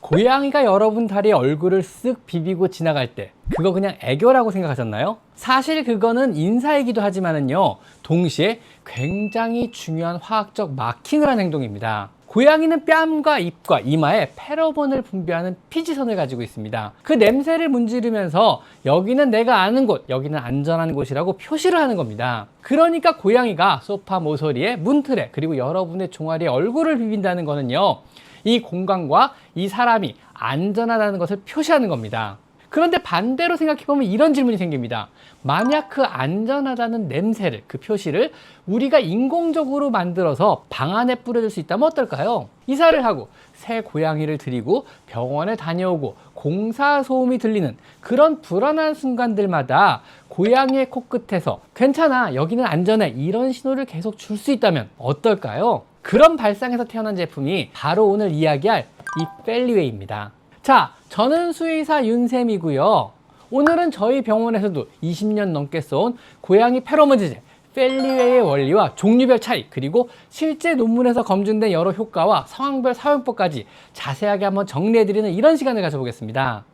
고양이가 여러분 다리에 얼굴을 쓱 비비고 지나갈 때 그거 그냥 애교라고 생각하셨나요? 사실 그거는 인사이기도 하지만은요, 동시에 굉장히 중요한 화학적 마킹을 하는 행동입니다. 고양이는 뺨과 입과 이마에 페로몬을 분비하는 피지선을 가지고 있습니다. 그 냄새를 문지르면서 여기는 내가 아는 곳, 여기는 안전한 곳이라고 표시를 하는 겁니다. 그러니까 고양이가 소파 모서리에, 문틀에, 그리고 여러분의 종아리에 얼굴을 비빈다는 거는요, 이 공간과 이 사람이 안전하다는 것을 표시하는 겁니다. 그런데 반대로 생각해보면 이런 질문이 생깁니다. 만약 그 안전하다는 냄새를, 그 표시를 우리가 인공적으로 만들어서 방 안에 뿌려줄 수 있다면 어떨까요? 이사를 하고 새 고양이를 들이고 병원에 다녀오고 공사 소음이 들리는 그런 불안한 순간들마다 고양이의 코끝에서 괜찮아, 여기는 안전해, 이런 신호를 계속 줄 수 있다면 어떨까요? 그런 발상에서 태어난 제품이 바로 오늘 이야기할 이 펠리웨이입니다. 자, 저는 수의사 윤쌤이고요. 오늘은 저희 병원에서도 20년 넘게 써온 고양이 페로몬 제제 펠리웨이의 원리와 종류별 차이, 그리고 실제 논문에서 검증된 여러 효과와 상황별 사용법까지 자세하게 한번 정리해드리는 이런 시간을 가져보겠습니다.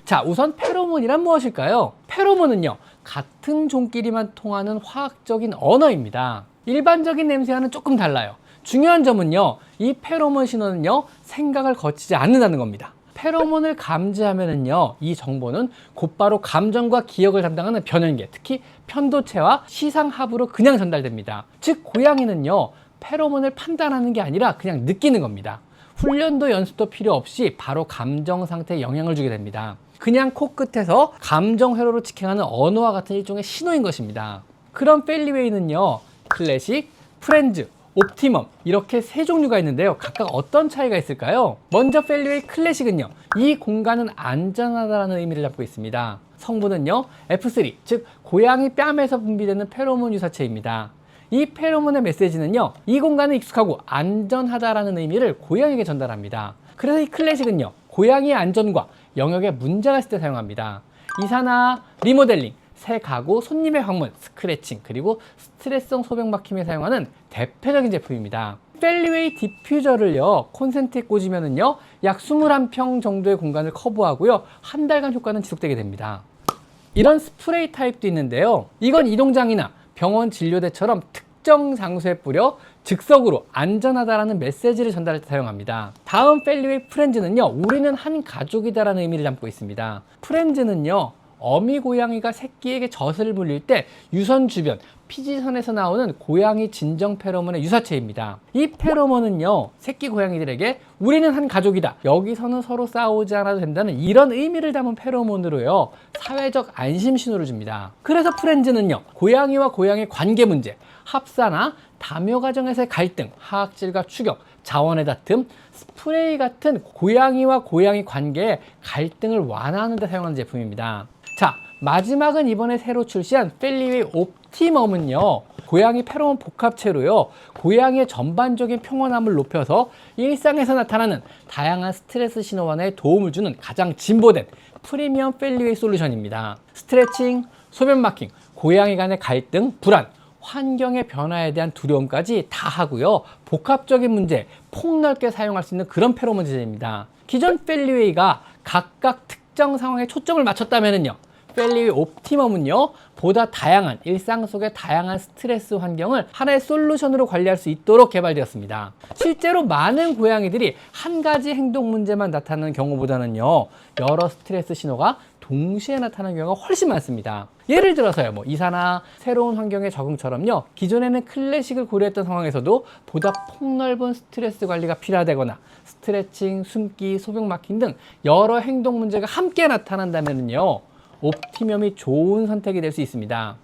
자, 우선 페로몬이란 무엇일까요? 페로몬은요, 같은 종끼리만 통하는 화학적인 언어입니다. 일반적인 냄새와는 조금 달라요. 중요한 점은요, 이 페로몬 신호는요, 생각을 거치지 않는다는 겁니다. 페로몬을 감지하면은요, 이 정보는 곧바로 감정과 기억을 담당하는 변연계, 특히 편도체와 시상하부로 그냥 전달됩니다. 즉, 고양이는요, 페로몬을 판단하는 게 아니라 그냥 느끼는 겁니다. 훈련도 연습도 필요 없이 바로 감정 상태에 영향을 주게 됩니다. 그냥 코끝에서 감정 회로로 직행하는 언어와 같은 일종의 신호인 것입니다. 그럼 펠리웨이는요, 클래식, 프렌즈, 옵티멈, 이렇게 세 종류가 있는데요. 각각 어떤 차이가 있을까요? 먼저 펠리웨이 클래식은요, 이 공간은 안전하다는 의미를 담고 있습니다. 성분은요, F3, 즉 고양이 뺨에서 분비되는 페로몬 유사체입니다. 이 페로몬의 메시지는요, 이 공간은 익숙하고 안전하다라는 의미를 고양이에게 전달합니다. 그래서 이 클래식은요, 고양이의 안전과 영역에 문제가 있을 때 사용합니다. 이사나 리모델링, 새 가구, 손님의 방문, 스크래칭, 그리고 스트레스성 소변 막힘에 사용하는 대표적인 제품입니다. 펠리웨이 디퓨저를요, 콘센트에 꽂으면은요, 약 21평 정도의 공간을 커버하고요, 한 달간 효과는 지속되게 됩니다. 이런 스프레이 타입도 있는데요, 이건 이동장이나 병원 진료대처럼 특정 장소에 뿌려 즉석으로 안전하다라는 메시지를 전달할 때 사용합니다. 다음 펠리웨이 프렌즈는요, 우리는 한 가족이다라는 의미를 담고 있습니다. 프렌즈는요, 어미 고양이가 새끼에게 젖을 물릴 때 유선 주변, 피지선에서 나오는 고양이 진정 페로몬의 유사체입니다. 이 페로몬은요, 새끼 고양이들에게 우리는 한 가족이다, 여기서는 서로 싸우지 않아도 된다는 이런 의미를 담은 페로몬으로요, 사회적 안심 신호를 줍니다. 그래서 프렌즈는요, 고양이와 고양이 관계 문제, 합사나 다묘 과정에서의 갈등, 하악질과 추격, 자원의 다툼, 스프레이 같은 고양이와 고양이 관계의 갈등을 완화하는 데 사용하는 제품입니다. 자, 마지막은 이번에 새로 출시한 펠리웨이 옵티멈은요, 고양이 페로몬 복합체로요, 고양이의 전반적인 평온함을 높여서 일상에서 나타나는 다양한 스트레스 신호 완화에 도움을 주는 가장 진보된 프리미엄 펠리웨이 솔루션입니다. 스트레칭, 소변 마킹, 고양이 간의 갈등, 불안, 환경의 변화에 대한 두려움까지 다 하고요, 복합적인 문제 폭넓게 사용할 수 있는 그런 페로몬 제제입니다. 기존 펠리웨이가 각각 특정 상황에 초점을 맞췄다면은요, 펠리웨이 옵티멈은요, 보다 다양한 일상 속의 다양한 스트레스 환경을 하나의 솔루션으로 관리할 수 있도록 개발되었습니다. 실제로 많은 고양이들이 한 가지 행동 문제만 나타나는 경우보다는요, 여러 스트레스 신호가 동시에 나타나는 경우가 훨씬 많습니다. 예를 들어서요, 이사나 새로운 환경의 적응처럼요, 기존에는 클래식을 고려했던 상황에서도 보다 폭넓은 스트레스 관리가 필요하다거나 스트레칭, 숨기, 소변 막힘 등 여러 행동 문제가 함께 나타난다면요, 옵티멈이 좋은 선택이 될 수 있습니다.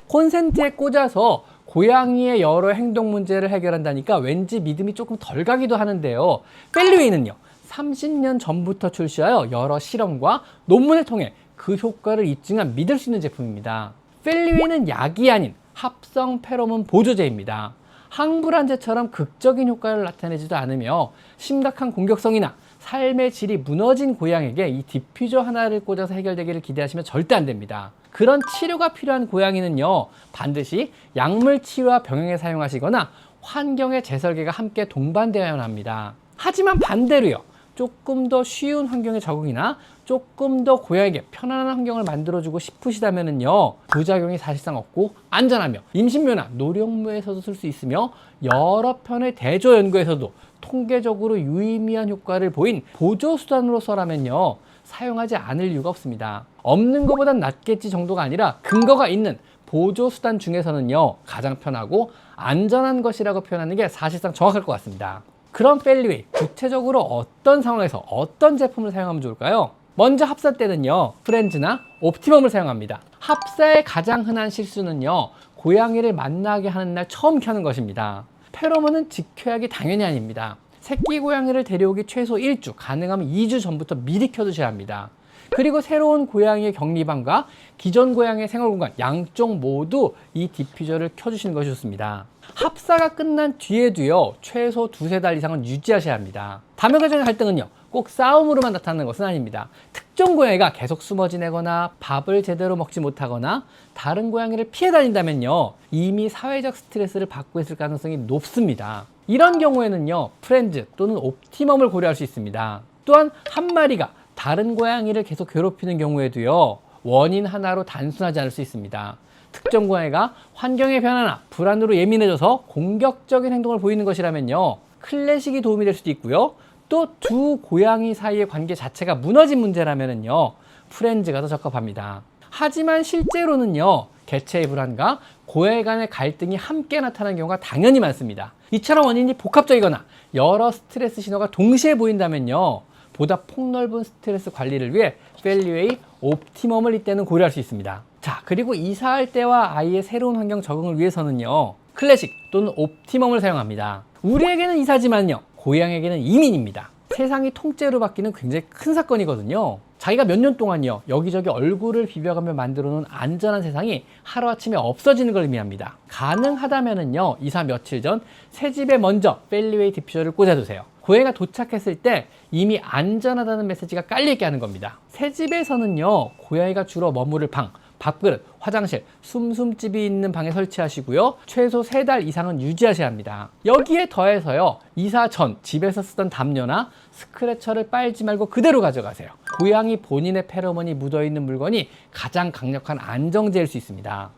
콘센트에 꽂아서 고양이의 여러 행동 문제를 해결한다니까 왠지 믿음이 조금 덜 가기도 하는데요, 펠리웨이는요, 30년 전부터 출시하여 여러 실험과 논문을 통해 그 효과를 입증한 믿을 수 있는 제품입니다. 펠리웨이는 약이 아닌 합성 페로몬 보조제입니다. 항불안제처럼 극적인 효과를 나타내지도 않으며 심각한 공격성이나 삶의 질이 무너진 고양이에게 이 디퓨저 하나를 꽂아서 해결되기를 기대하시면 절대 안 됩니다. 그런 치료가 필요한 고양이는요, 반드시 약물 치료와 병행해 사용하시거나 환경의 재설계가 함께 동반되어야 합니다. 하지만 반대로요. 조금 더 쉬운 환경의 적응이나 조금 더 고양이에게 편안한 환경을 만들어주고 싶으시다면요, 부작용이 사실상 없고 안전하며 임신묘나 노령묘에서도 쓸 수 있으며 여러 편의 대조 연구에서도 통계적으로 유의미한 효과를 보인 보조수단으로서라면요, 사용하지 않을 이유가 없습니다. 없는 것보단 낫겠지 정도가 아니라 근거가 있는 보조수단 중에서는요, 가장 편하고 안전한 것이라고 표현하는 게 사실상 정확할 것 같습니다. 그럼 펠리웨이, 구체적으로 어떤 상황에서 어떤 제품을 사용하면 좋을까요? 먼저 합사 때는요, 프렌즈나 옵티멈을 사용합니다. 합사의 가장 흔한 실수는요, 고양이를 만나게 하는 날 처음 켜는 것입니다. 페로몬은 직켜약이 당연히 아닙니다. 새끼 고양이를 데려오기 최소 1주, 가능하면 2주 전부터 미리 켜두셔야 합니다. 그리고 새로운 고양이의 격리방과 기존 고양이의 생활공간 양쪽 모두 이 디퓨저를 켜주시는 것이 좋습니다. 합사가 끝난 뒤에도요, 최소 2~3달 이상은 유지하셔야 합니다. 다묘가정의 갈등은요, 꼭 싸움으로만 나타나는 것은 아닙니다. 특정 고양이가 계속 숨어 지내거나 밥을 제대로 먹지 못하거나 다른 고양이를 피해 다닌다면요, 이미 사회적 스트레스를 받고 있을 가능성이 높습니다. 이런 경우에는요, 프렌즈 또는 옵티멈을 고려할 수 있습니다. 또한 한 마리가 다른 고양이를 계속 괴롭히는 경우에도요, 원인 하나로 단순하지 않을 수 있습니다. 특정 고양이가 환경의 변화나 불안으로 예민해져서 공격적인 행동을 보이는 것이라면요, 클래식이 도움이 될 수도 있고요, 또 두 고양이 사이의 관계 자체가 무너진 문제라면요, 프렌즈가 더 적합합니다. 하지만 실제로는요, 개체의 불안과 고양이 간의 갈등이 함께 나타나는 경우가 당연히 많습니다. 이처럼 원인이 복합적이거나 여러 스트레스 신호가 동시에 보인다면요, 보다 폭넓은 스트레스 관리를 위해 펠리웨이, 옵티멈을 이때는 고려할 수 있습니다. 자, 그리고 이사할 때와 아이의 새로운 환경 적응을 위해서는요, 클래식 또는 옵티멈을 사용합니다. 우리에게는 이사지만요, 고양이에게는 이민입니다. 세상이 통째로 바뀌는 굉장히 큰 사건이거든요. 자기가 몇 년 동안요, 여기저기 얼굴을 비벼가며 만들어 놓은 안전한 세상이 하루아침에 없어지는 걸 의미합니다. 가능하다면은요, 이사 며칠 전 새 집에 먼저 펠리웨이 디퓨저를 꽂아두세요. 고양이가 도착했을 때 이미 안전하다는 메시지가 깔려있게 하는 겁니다. 새 집에서는요, 고양이가 주로 머무를 방, 밥그릇, 화장실, 숨숨집이 있는 방에 설치하시고요, 최소 3달 이상은 유지하셔야 합니다. 여기에 더해서요, 이사 전 집에서 쓰던 담요나 스크래처를 빨지 말고 그대로 가져가세요. 고양이 본인의 페로몬이 묻어있는 물건이 가장 강력한 안정제일 수 있습니다.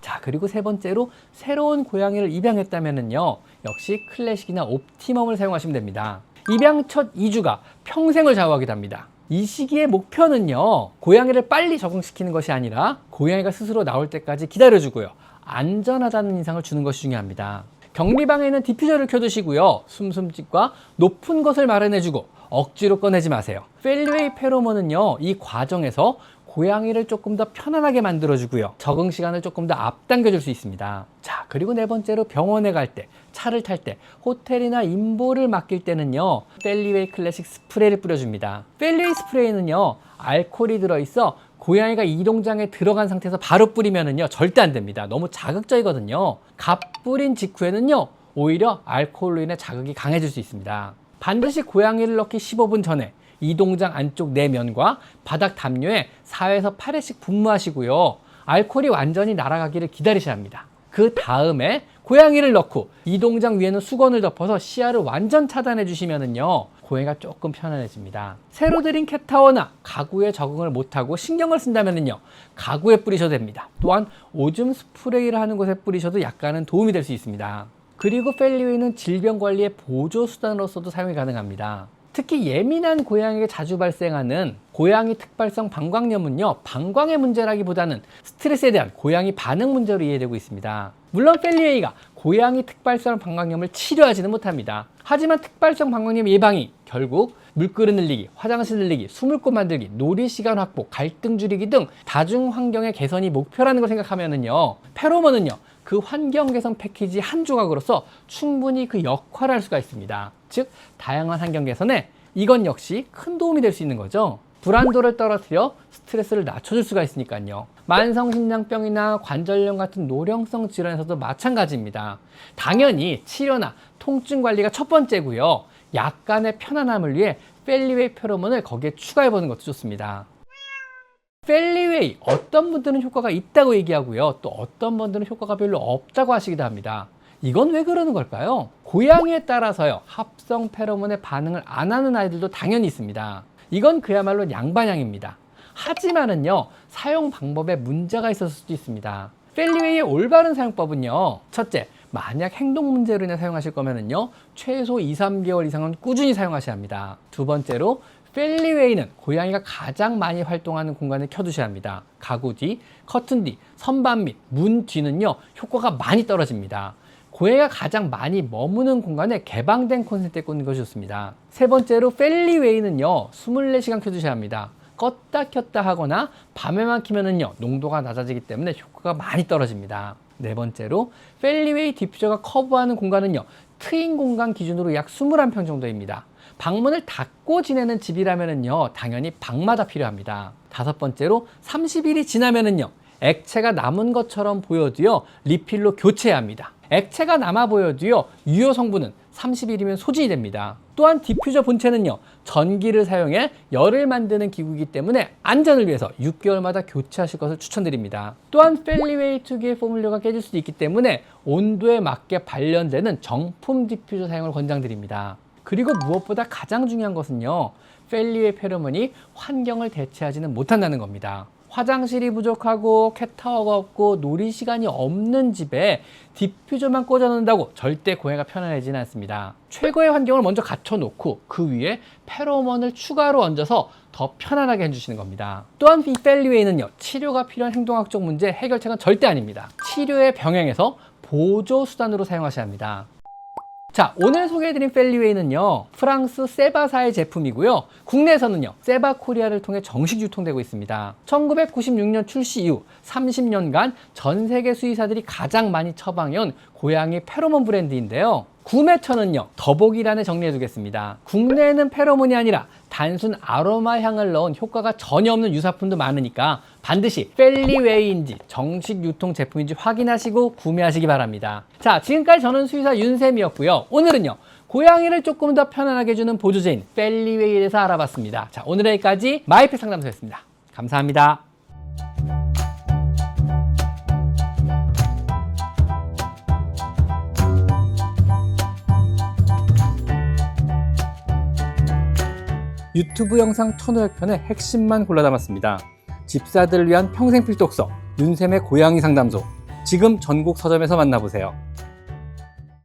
자, 그리고 세 번째로 새로운 고양이를 입양했다면요, 역시 클래식이나 옵티멈을 사용하시면 됩니다. 입양 첫 2주가 평생을 좌우하기도 합니다. 이 시기의 목표는요, 고양이를 빨리 적응시키는 것이 아니라 고양이가 스스로 나올 때까지 기다려주고요, 안전하다는 인상을 주는 것이 중요합니다. 격리방에는 디퓨저를 켜두시고요, 숨숨집과 높은 것을 마련해주고 억지로 꺼내지 마세요. 펠리웨이 페로몬은요, 이 과정에서 고양이를 조금 더 편안하게 만들어주고요, 적응 시간을 조금 더 앞당겨줄 수 있습니다. 자, 그리고 네 번째로 병원에 갈 때, 차를 탈 때, 호텔이나 임보를 맡길 때는요, 펠리웨이 클래식 스프레이를 뿌려줍니다. 펠리웨이 스프레이는요, 알코올이 들어있어 고양이가 이동장에 들어간 상태에서 바로 뿌리면은요, 절대 안 됩니다. 너무 자극적이거든요. 갓 뿌린 직후에는요, 오히려 알코올로 인해 자극이 강해질 수 있습니다. 반드시 고양이를 넣기 15분 전에 이동장 안쪽 내면과 바닥 담요에 4에서 8회씩 분무하시고요, 알코올이 완전히 날아가기를 기다리셔야 합니다. 그 다음에 고양이를 넣고 이동장 위에는 수건을 덮어서 시야를 완전 차단해 주시면은요, 고양이가 조금 편안해집니다. 새로 들인 캣타워나 가구에 적응을 못하고 신경을 쓴다면은요, 가구에 뿌리셔도 됩니다. 또한 오줌 스프레이를 하는 곳에 뿌리셔도 약간은 도움이 될 수 있습니다. 그리고 펠리웨이는 질병 관리의 보조 수단으로서도 사용이 가능합니다. 특히 예민한 고양이에게 자주 발생하는 고양이 특발성 방광염은요, 방광의 문제라기보다는 스트레스에 대한 고양이 반응 문제로 이해되고 있습니다. 물론 펠리웨이가 고양이 특발성 방광염을 치료하지는 못합니다. 하지만 특발성 방광염 예방이 결국 물그릇 늘리기, 화장실 늘리기, 숨을 곳 만들기, 놀이시간 확보, 갈등 줄이기 등 다중 환경의 개선이 목표라는 걸 생각하면은요, 페로몬은요, 그 환경 개선 패키지 한 조각으로서 충분히 그 역할을 할 수가 있습니다. 즉, 다양한 환경 개선에 이건 역시 큰 도움이 될 수 있는 거죠. 불안도를 떨어뜨려 스트레스를 낮춰줄 수가 있으니까요. 만성심장병이나 관절염 같은 노령성 질환에서도 마찬가지입니다. 당연히 치료나 통증 관리가 첫 번째고요, 약간의 편안함을 위해 펠리웨이 페로몬을 거기에 추가해보는 것도 좋습니다. 펠리웨이, 어떤 분들은 효과가 있다고 얘기하고요, 또 어떤 분들은 효과가 별로 없다고 하시기도 합니다. 이건 왜 그러는 걸까요? 고양이에 따라서요, 합성 페로몬에 반응을 안 하는 아이들도 당연히 있습니다. 이건 그야말로 양반향입니다. 하지만은요, 사용 방법에 문제가 있었을 수도 있습니다. 펠리웨이의 올바른 사용법은요, 첫째, 만약 행동 문제로 인해 사용하실 거면은요, 최소 2, 3개월 이상은 꾸준히 사용하셔야 합니다. 두 번째로, 펠리웨이는 고양이가 가장 많이 활동하는 공간을 켜두셔야 합니다. 가구 뒤, 커튼 뒤, 선반 및 문 뒤는요, 효과가 많이 떨어집니다. 고양이가 가장 많이 머무는 공간에 개방된 콘센트에 꽂는 것이 좋습니다. 세 번째로, 펠리웨이는요, 24시간 켜두셔야 합니다. 껐다 켰다 하거나 밤에만 키면은요, 농도가 낮아지기 때문에 효과가 많이 떨어집니다. 네 번째로, 펠리웨이 디퓨저가 커버하는 공간은요, 트인 공간 기준으로 약 21평 정도입니다. 방문을 닫고 지내는 집이라면은요, 당연히 방마다 필요합니다. 다섯 번째로, 30일이 지나면은요, 액체가 남은 것처럼 보여도요, 리필로 교체해야 합니다. 액체가 남아 보여도요, 유효 성분은 30일이면 소진이 됩니다. 또한 디퓨저 본체는요, 전기를 사용해 열을 만드는 기구이기 때문에 안전을 위해서 6개월마다 교체하실 것을 추천드립니다. 또한 펠리웨이 특유의 포뮬러가 깨질 수도 있기 때문에 온도에 맞게 발련되는 정품 디퓨저 사용을 권장드립니다. 그리고 무엇보다 가장 중요한 것은요, 펠리웨이 페로몬이 환경을 대체하지는 못한다는 겁니다. 화장실이 부족하고 캣타워가 없고 놀이 시간이 없는 집에 디퓨저만 꽂아 놓는다고 절대 고양이가 편안해지는 않습니다. 최고의 환경을 먼저 갖춰 놓고 그 위에 페로몬을 추가로 얹어서 더 편안하게 해주시는 겁니다. 또한 이 펠리웨이는요, 치료가 필요한 행동학적 문제 해결책은 절대 아닙니다. 치료의 병행에서 보조 수단으로 사용하셔야 합니다. 자, 오늘 소개해드린 펠리웨이는요, 프랑스 세바사의 제품이고요, 국내에서는요, 세바코리아를 통해 정식 유통되고 있습니다. 1996년 출시 이후 30년간 전 세계 수의사들이 가장 많이 처방해온 고양이 페로몬 브랜드인데요, 구매처는요, 더보기란에 정리해두겠습니다. 국내에는 페로몬이 아니라 단순 아로마 향을 넣은 효과가 전혀 없는 유사품도 많으니까 반드시 펠리웨이인지 정식 유통 제품인지 확인하시고 구매하시기 바랍니다. 자, 지금까지 저는 수의사 윤쌤이었고요. 오늘은요, 고양이를 조금 더 편안하게 해주는 보조제인 펠리웨이에 대해서 알아봤습니다. 자, 오늘 여기까지 마이펫 상담소였습니다. 감사합니다. 유튜브 영상 1500편의 핵심만 골라 담았습니다. 집사들을 위한 평생 필독서 윤쌤의 고양이 상담소, 지금 전국 서점에서 만나보세요.